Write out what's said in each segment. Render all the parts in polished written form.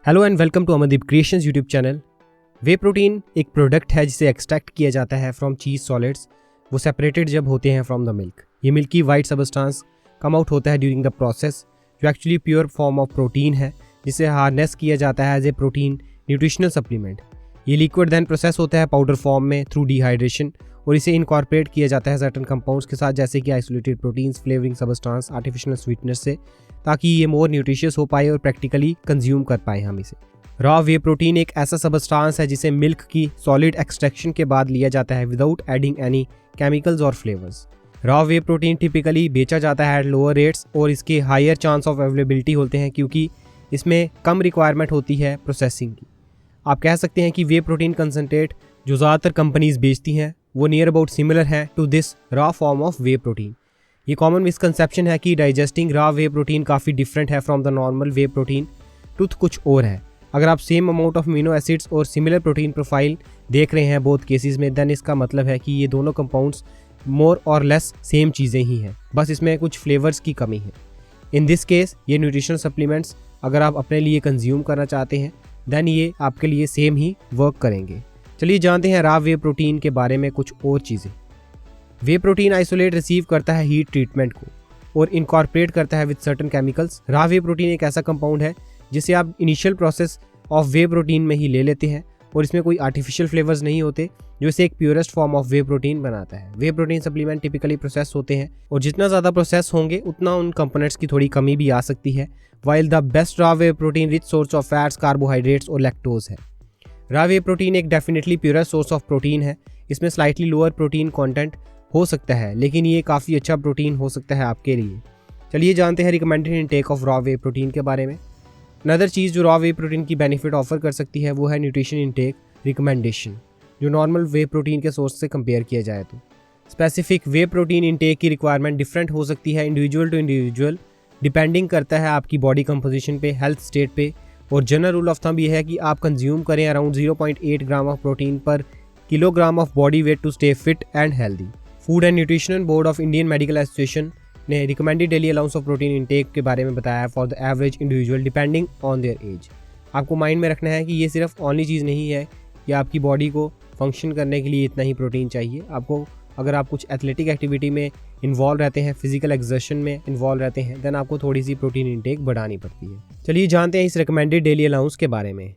Hello and welcome to Amandeep creations YouTube channel. Whey protein एक product है जिसे extract किया जाता है फ्रॉम चीज़ सॉलिड्स। वो सेपरेटेड जब होते हैं फ्रॉम द मिल्क। ये milky white substance come out होता है ड्यूरिंग द प्रोसेस, जो actually pure form of protein है, जिसे हार्नेस किया जाता है as a protein nutritional supplement. ये लिक्विड देन प्रोसेस होता है पाउडर फॉर्म में थ्रू डिहाइड्रेशन, और इसे इनकॉर्पोरेट किया जाता है सर्टन कंपाउंड्स के साथ, जैसे कि isolated proteins, flavouring substance, artificial sweetener से, ताकि ये मोर न्यूट्रिशियस हो पाए और प्रैक्टिकली कंज्यूम कर पाए हम इसे। रॉ वे प्रोटीन एक ऐसा सबस्टांस है जिसे मिल्क की सॉलिड एक्सट्रैक्शन के बाद लिया जाता है विदाउट एडिंग एनी केमिकल्स और flavours. Raw whey protein typically बेचा जाता है एट लोअर रेट्स, और इसके हायर चांस ऑफ अवेलेबिलिटी होते हैं क्योंकि इसमें कम रिक्वायरमेंट होती है प्रोसेसिंग की। आप कह सकते हैं कि वे प्रोटीन कंसनट्रेट जो ज़्यादातर कंपनीज बेचती हैं वो नियर अबाउट सिमिलर है to this raw form of whey protein. ये कॉमन मिसकंसेप्शन है कि डाइजेस्टिंग रॉ वे प्रोटीन काफ़ी डिफरेंट है from the normal whey protein. Truth कुछ और है। अगर आप same amount of amino acids और सिमिलर प्रोटीन प्रोफाइल देख रहे हैं बोथ केसेस में, देन इसका मतलब है कि ये दोनों कंपाउंड्स मोर और लेस सेम चीज़ें ही हैं, बस इसमें कुछ फ्लेवर्स की कमी है। इन दिस केस ये न्यूट्रिशनल सप्लीमेंट्स अगर आप अपने लिए कंज्यूम करना चाहते हैं देन ये आपके लिए सेम ही वर्क करेंगे। चलिए जानते हैं रॉ वे प्रोटीन के बारे में कुछ और चीज़ें। वे प्रोटीन आइसोलेट रिसीव करता है हीट ट्रीटमेंट को और इनकॉर्पोरेट करता है with certain chemicals. Raw whey protein एक ऐसा कंपाउंड है जिसे आप initial process of whey protein में ही ले लेते हैं, और इसमें कोई आर्टिफिशियल फ्लेवर्स नहीं होते, जो इसे एक purest form of whey protein बनाता है। वे प्रोटीन सप्लीमेंट टिपिकली प्रोसेस होते हैं, और जितना ज़्यादा प्रोसेस होंगे उतना उन कंपोनेंट्स की थोड़ी कमी भी आ सकती है। While the best raw whey protein rich source of fats, carbohydrates और लैक्टोज है। रॉ वे प्रोटीन एक definitely purest source of protein है। इसमें स्लाइटली लोअर प्रोटीन कंटेंट हो सकता है, लेकिन ये काफ़ी अच्छा प्रोटीन हो सकता है आपके लिए। चलिए जानते हैं recommended intake of raw whey protein के बारे में। अनदर चीज़ जो रॉ वे प्रोटीन की बेनिफिट ऑफर कर सकती है वो है न्यूट्रिशन इनटेक रिकमेंडेशन, जो नॉर्मल वे प्रोटीन के सोर्स से कंपेयर किया जाए तो। स्पेसिफिक वे प्रोटीन इनटेक की रिक्वायरमेंट डिफरेंट हो सकती है इंडिविजुअल टू इंडिविजुअल, डिपेंडिंग करता है आपकी बॉडी कंपोजिशन पे, हेल्थ स्टेट पे, और जनरल रूल ऑफ थंब ये है कि आप कंज्यूम करें around 0.8 gram of protein per kilogram of body weight to stay fit and healthy. Food and nutrition board of Indian medical association ने recommended daily allowance of protein intake के बारे में बताया for the average individual depending on their age. आपको mind में रखना है कि ये सिर्फ ओनली चीज़ नहीं है कि आपकी बॉडी को फंक्शन करने के लिए इतना ही प्रोटीन चाहिए। आपको अगर आप कुछ एथलेटिक एक्टिविटी में इन्वॉल्व रहते हैं, फिजिकल एक्सर्शन में इन्वॉल्व रहते हैं, देन आपको थोड़ी सी प्रोटीन इनटेक बढ़ानी पड़ती है। चलिए जानते हैं इस रिकमेंडेड डेली अलाउंस के बारे में।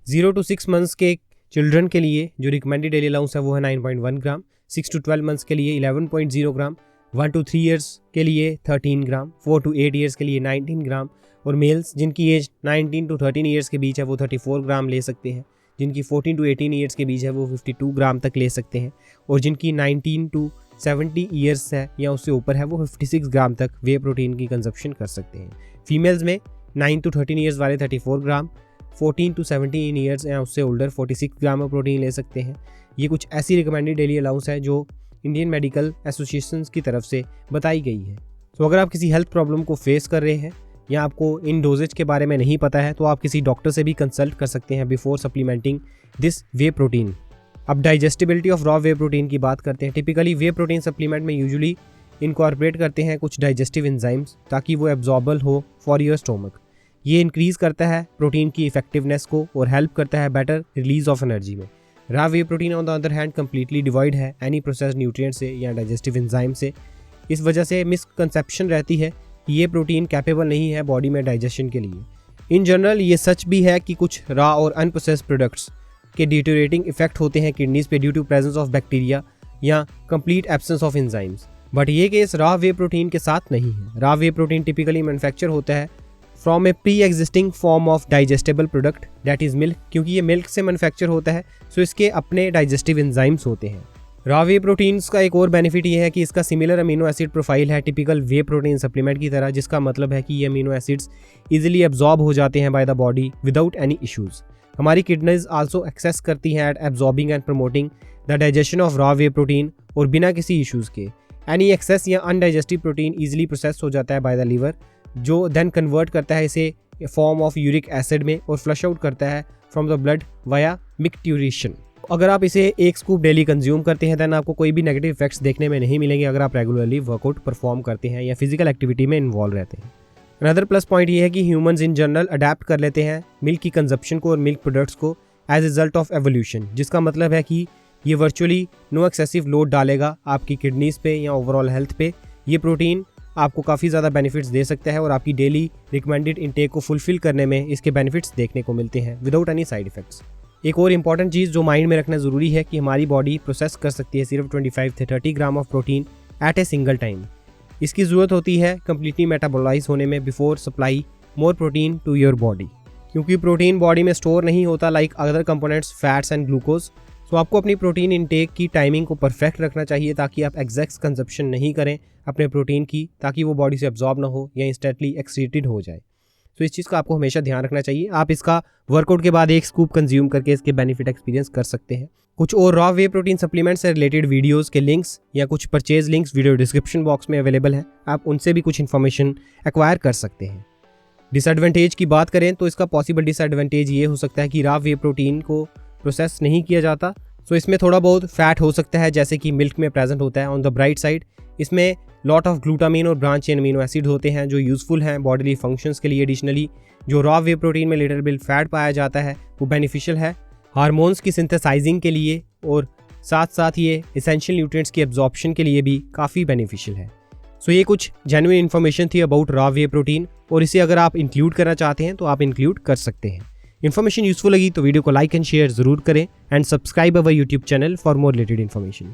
0 to 6 मंथ्स के चिल्ड्रन के लिए जो रिकमेंडेड डेली अलाउंस है वो है 9.1 ग्राम, 6 to 12 मंथ्स के लिए 11.0 ग्राम, 1 to 3 ईयर्स के लिए 13 ग्राम, 4 to 8 ईयर्स के लिए 19 ग्राम, और मेल्स जिनकी एज 19 to 13 ईयर्स के बीच है वो 34 ग्राम ले सकते हैं, जिनकी 14 to 18 ईयर्स के बीच है वो 52 ग्राम तक ले सकते हैं, और जिनकी 19 to 70 ईयर्स है या उससे ऊपर है वो 56 ग्राम तक वे प्रोटीन की कंजप्शन कर सकते हैं। फीमेल्स में 9 to 13 ईयर्स वाले 34 ग्राम, 14 to 17 ईयर्स या उससे ओल्डर 46 ग्राम ऑफ प्रोटीन ले सकते हैं। ये कुछ ऐसी रिकमेंडेड डेली अलाउंस है जो इंडियन मेडिकल एसोसिएशन की तरफ से बताई गई है। तो अगर आप किसी हेल्थ प्रॉब्लम को फेस कर रहे हैं या आपको इन डोजेज के बारे में नहीं पता है तो आप किसी डॉक्टर से भी कंसल्ट कर सकते हैं before supplementing this whey protein. अब digestibility of raw whey protein की बात करते हैं। टिपिकली वे प्रोटीन सप्लीमेंट में यूजुअली इनकॉर्पोरेट करते हैं कुछ डाइजेस्टिव एंजाइम्स ताकि वो एब्जॉर्बल हो फॉर योर स्टोमक। ये इंक्रीज़ करता है प्रोटीन की इफेक्टिवनेस को और हेल्प करता है बेटर रिलीज ऑफ एनर्जी में। Raw whey protein on the other hand completely devoid है एनी प्रोसेस्ड न्यूट्रिएंट से या डाइजेस्टिव एंजाइम से। इस वजह से मिसकंसेप्शन रहती है कि ये प्रोटीन कैपेबल नहीं है बॉडी में डाइजेशन के लिए। इन जनरल ये सच भी है कि कुछ रॉ और अनप्रोसेस्ड प्रोडक्ट्स के डिटोरेटिंग इफेक्ट होते हैं किडनीज पे due to presence of bacteria या complete absence of enzymes, but ये केस रॉ वे प्रोटीन के साथ नहीं है। Raw whey protein typically manufacture होता है from a pre existing form of digestible product that is milk. क्योंकि ये मिल्क से मैन्युफैक्चर होता है सो इसके अपने डाइजेस्टिव एंजाइम्स होते हैं। रॉ वे प्रोटीन्स का एक और बेनिफिट ये है कि इसका सिमिलर अमीनो एसिड प्रोफाइल है टिपिकल वे प्रोटीन सप्लीमेंट की तरह, जिसका मतलब है कि ये अमीनो एसिड्स इजीली एब्जॉर्ब हो जाते हैं by the body without any issues. हमारी किडनीज आल्सो एक्सेस करती हैं at absorbing and promoting the digestion of raw whey protein, और बिना किसी इश्यूज़ के एनी एक्सेस या अनडाइजेस्टिव प्रोटीन ईजिली प्रोसेस हो जाता है बाय द लीवर, जो देन कन्वर्ट करता है इसे फॉर्म ऑफ यूरिक एसिड में और फ्लश आउट करता है फ्रॉम द ब्लड वाया मिक्ट्यूरेशन। अगर आप इसे एक स्कूप डेली कंज्यूम करते हैं देन आपको कोई भी नेगेटिव इफेक्ट्स देखने में नहीं मिलेंगे अगर आप रेगुलरली वर्कआउट परफॉर्म करते हैं या फिजिकल एक्टिविटी में इन्वॉल्व रहते हैं। अनदर प्लस पॉइंट ये है कि ह्यूमंस इन जनरल अडेप्ट कर लेते हैं मिल्क की कंजप्शन को और मिल्क प्रोडक्ट्स को एज रिजल्ट ऑफ एवोल्यूशन, जिसका मतलब है कि ये वर्चुअली नो एक्सेसिव लोड डालेगा आपकी किडनीज़ पे या ओवरऑल हेल्थ पे। ये प्रोटीन आपको काफ़ी ज़्यादा बेनिफिट्स दे सकता है और आपकी डेली रिकमेंडेड इंटेक को फुलफिल करने में इसके बेनिफिट्स देखने को मिलते हैं विदाउट एनी साइड इफेक्ट्स। एक और इंपॉर्टेंट चीज़ जो माइंड में रखना ज़रूरी है कि हमारी बॉडी प्रोसेस कर सकती है सिर्फ 25 से 30 grams of protein at a single time. इसकी ज़रूरत होती है कम्प्लीटली मेटाबोलाइज होने में before supply more protein to your body, क्योंकि प्रोटीन बॉडी में स्टोर नहीं होता like other components fats and glucose. तो आपको अपनी प्रोटीन इनटेक की टाइमिंग को परफेक्ट रखना चाहिए ताकि आप एग्जैक्ट कंजप्शन नहीं करें अपने प्रोटीन की, ताकि वो बॉडी से एब्जॉर्ब ना हो या इंस्टेंटली एक्सीटेड हो जाए। तो इस चीज़ का आपको हमेशा ध्यान रखना चाहिए। आप इसका वर्कआउट के बाद एक स्कूप कंज्यूम करके इसके बेनिफिट एक्सपीरियंस कर सकते हैं। कुछ और रॉ वे प्रोटीन सप्लीमेंट्स से रिलेटेड वीडियोस के लिंक्स या कुछ purchase links video description box में अवेलेबल हैं, आप उनसे भी कुछ इन्फॉर्मेशन एक्वायर कर सकते हैं। डिसएडवांटेज की बात करें तो इसका पॉसिबल डिसएडवांटेज ये हो सकता है कि रॉ वे प्रोटीन को प्रोसेस नहीं किया जाता, तो इसमें थोड़ा बहुत फैट हो सकता है जैसे कि मिल्क में प्रेजेंट होता है। ऑन द ब्राइट साइड इसमें लॉट ऑफ ग्लूटामिन और ब्रांच चेन अमीनो एसिड होते हैं जो यूज़फुल हैं बॉडीली फंक्शंस के लिए। एडिशनली जो रॉ वे प्रोटीन में लिटिल बिट फैट पाया जाता है वो बेनिफिशियल है हार्मोन्स की सिंथेसाइजिंग के लिए, और साथ साथ ये एसेंशियल न्यूट्रिएंट्स की एब्जॉर्प्शन के लिए भी काफ़ी बेनिफिशियल है। सो ये कुछ जेन्युइन इन्फॉर्मेशन थी अबाउट रॉ वे प्रोटीन, और इसे अगर आप इंक्लूड करना चाहते हैं तो आप इंक्लूड कर सकते हैं। इन्फॉर्मेशन यूजफुल लगी तो वीडियो को लाइक एंड शेयर जरूर करें and subscribe our YouTube channel for more related information.